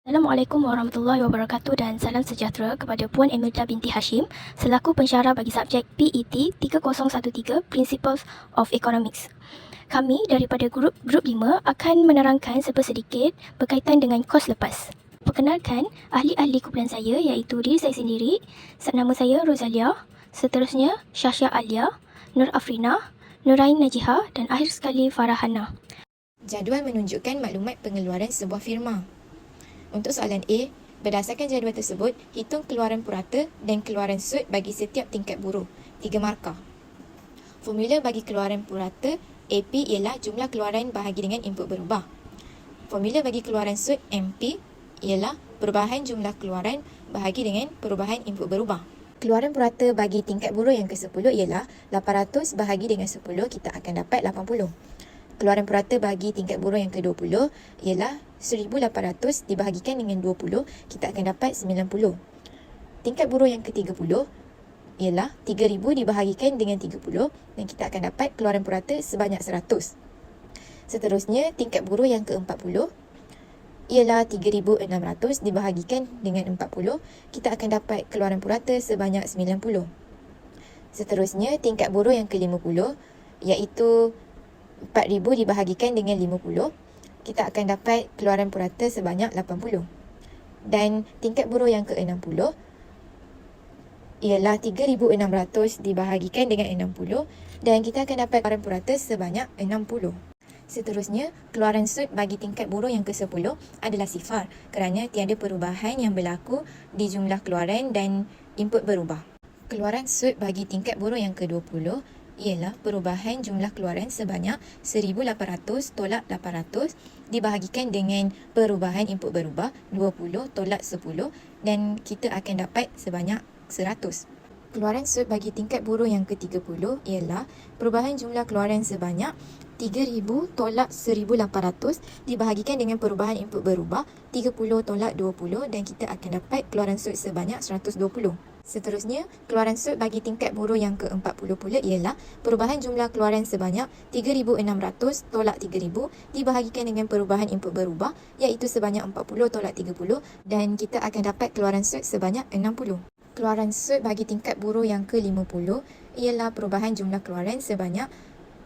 Assalamualaikum warahmatullahi wabarakatuh dan salam sejahtera kepada Puan Emelda binti Hashim selaku pensyarah bagi subjek PET 3013 Principles of Economics. Kami daripada grup 5 akan menerangkan sedikit berkaitan dengan kos lepas. Perkenalkan ahli-ahli kumpulan saya iaitu diri saya sendiri, nama saya Rosalia, seterusnya Syahsyah Alia, Nur Afrina, Nurain Najihah dan akhir sekali Farahana. Jadual menunjukkan maklumat pengeluaran sebuah firma. Untuk soalan A, berdasarkan jadual tersebut, hitung keluaran purata dan keluaran sud bagi setiap tingkat buruh, 3 markah. Formula bagi keluaran purata AP ialah jumlah keluaran bahagi dengan input berubah. Formula bagi keluaran sud MP ialah perubahan jumlah keluaran bahagi dengan perubahan input berubah. Keluaran purata bagi tingkat buruh yang ke-10 ialah 800 bahagi dengan 10, kita akan dapat 80. Keluaran purata bagi tingkat buruh yang ke-20 ialah 1800 dibahagikan dengan 20, kita akan dapat 90. Tingkat buruh yang ke-30 ialah 3000 dibahagikan dengan 30 dan kita akan dapat keluaran purata sebanyak 100. Seterusnya, tingkat buruh yang ke-40 ialah 3600 dibahagikan dengan 40, kita akan dapat keluaran purata sebanyak 90. Seterusnya, tingkat buruh yang ke-50 iaitu 4000 dibahagikan dengan 50, kita akan dapat keluaran purata sebanyak 80. Dan tingkat buruh yang ke-60 ialah 3600 dibahagikan dengan 60 dan kita akan dapat keluaran purata sebanyak 60. Seterusnya, keluaran sud bagi tingkat buruh yang ke-10 adalah sifar kerana tiada perubahan yang berlaku di jumlah keluaran dan input berubah. Keluaran sud bagi tingkat buruh yang ke-20 ialah perubahan jumlah keluaran sebanyak 1800 tolak 800 dibahagikan dengan perubahan input berubah 20 tolak 10 dan kita akan dapat sebanyak 100. Keluaran sud bagi tingkat buruh yang ke-30 ialah perubahan jumlah keluaran sebanyak 3000 tolak 1800 dibahagikan dengan perubahan input berubah 30 tolak 20 dan kita akan dapat keluaran sud sebanyak 120. Seterusnya, keluaran sud bagi tingkat buruh yang ke-40 pula ialah perubahan jumlah keluaran sebanyak 3600 tolak 3000 dibahagikan dengan perubahan input berubah iaitu sebanyak 40 tolak 30 dan kita akan dapat keluaran sud sebanyak 60. Keluaran sud bagi tingkat buruh yang ke-50 ialah perubahan jumlah keluaran sebanyak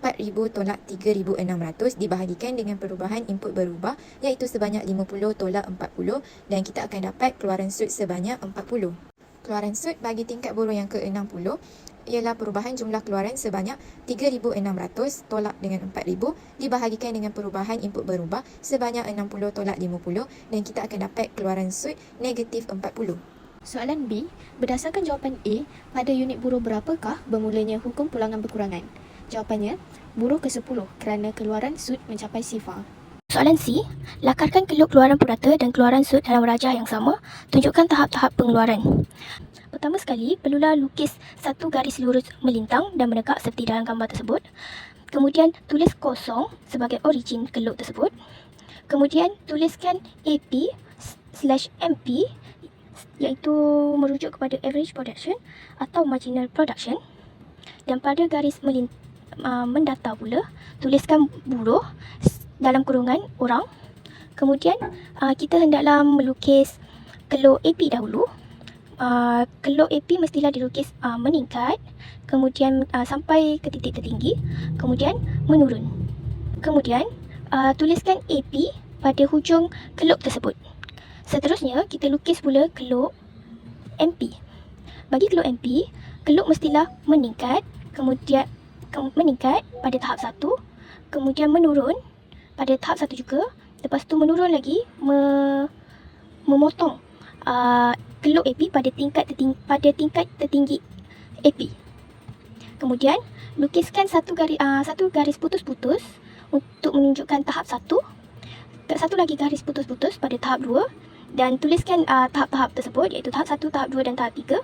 4000 tolak 3600 dibahagikan dengan perubahan input berubah iaitu sebanyak 50 tolak 40 dan kita akan dapat keluaran sud sebanyak 40. Keluaran sud bagi tingkat buruh yang ke-60 ialah perubahan jumlah keluaran sebanyak 3600 tolak dengan 4000 dibahagikan dengan perubahan input berubah sebanyak 60 tolak 50 dan kita akan dapat keluaran sud negatif 40. Soalan B, berdasarkan jawapan A, pada unit buruh berapakah bermulanya hukum pulangan berkurangan? Jawapannya, buruh ke-10 kerana keluaran sud mencapai sifar. Soalan C, lakarkan keluk keluaran purata dan keluaran sud dalam rajah yang sama. Tunjukkan tahap-tahap pengeluaran. Pertama sekali, perlulah lukis satu garis lurus melintang dan menegak seperti dalam gambar tersebut. Kemudian, tulis kosong sebagai origin keluk tersebut. Kemudian, tuliskan AP/MP iaitu merujuk kepada average production atau marginal production. Dan pada garis mendata pula, tuliskan buruh dalam kurungan orang. Kemudian kita hendaklah melukis keluk AP dahulu. Keluk AP mestilah dilukis meningkat, kemudian sampai ke titik tertinggi, kemudian menurun. Kemudian tuliskan AP pada hujung keluk tersebut. Seterusnya kita lukis pula keluk MP. Bagi keluk MP, keluk mestilah meningkat, kemudian meningkat pada tahap 1, kemudian menurun pada tahap 1 juga, lepas tu menurun lagi, memotong keluk AP pada tingkat tertinggi AP. Kemudian lukiskan satu garis putus-putus untuk menunjukkan tahap 1, satu lagi garis putus-putus pada tahap 2 dan tuliskan tahap-tahap tersebut iaitu tahap 1, tahap 2 dan tahap 3.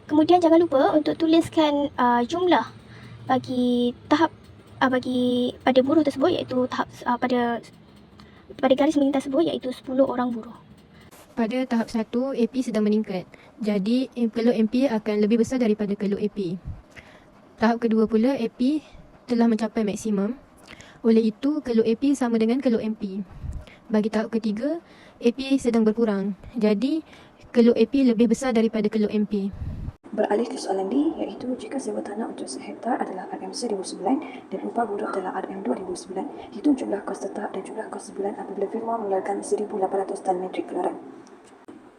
Kemudian jangan lupa untuk tuliskan jumlah bagi tahap bagi pada buruh tersebut iaitu tahap pada garis melintang tersebut iaitu 10 orang buruh. Pada tahap 1, AP sedang meningkat. Jadi, keluk MP akan lebih besar daripada keluk AP. Tahap kedua pula, AP telah mencapai maksimum. Oleh itu, keluk AP sama dengan keluk MP. Bagi tahap ketiga, AP sedang berkurang. Jadi, keluk AP lebih besar daripada keluk MP. Beralih ke soalan D, iaitu jika sewa tanah untuk sehektar adalah RM1009 dan upah buruh adalah RM2009, hitung jumlah kos tetap dan jumlah kos sebulan apabila firma mengeluarkan 1,800 tan metrik keluaran.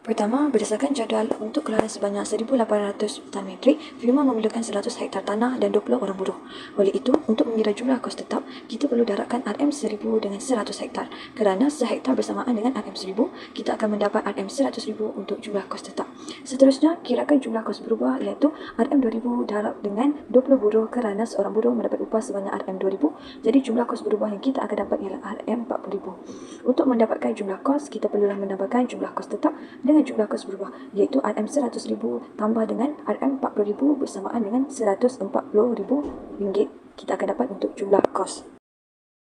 Pertama, berdasarkan jadual untuk keluaran sebanyak 1,800 tan metrik, firma memerlukan 100 hektar tanah dan 20 orang buruh. Oleh itu, untuk mengira jumlah kos tetap, kita perlu darabkan RM1000 dengan 100 hektar. Kerana sehektar bersamaan dengan RM1000, kita akan mendapat RM100,000 untuk jumlah kos tetap. Seterusnya, kirakan jumlah kos berubah iaitu RM2000 darab dengan 20 buruh kerana seorang buruh mendapat upah sebanyak RM2000. Jadi jumlah kos berubah yang kita akan dapat ialah RM40,000. Untuk mendapatkan jumlah kos, kita perlulah menambahkan jumlah kos tetap dengan jumlah kos berubah iaitu RM100,000 tambah dengan RM40,000 bersamaan dengan RM140,000 kita akan dapat untuk jumlah kos.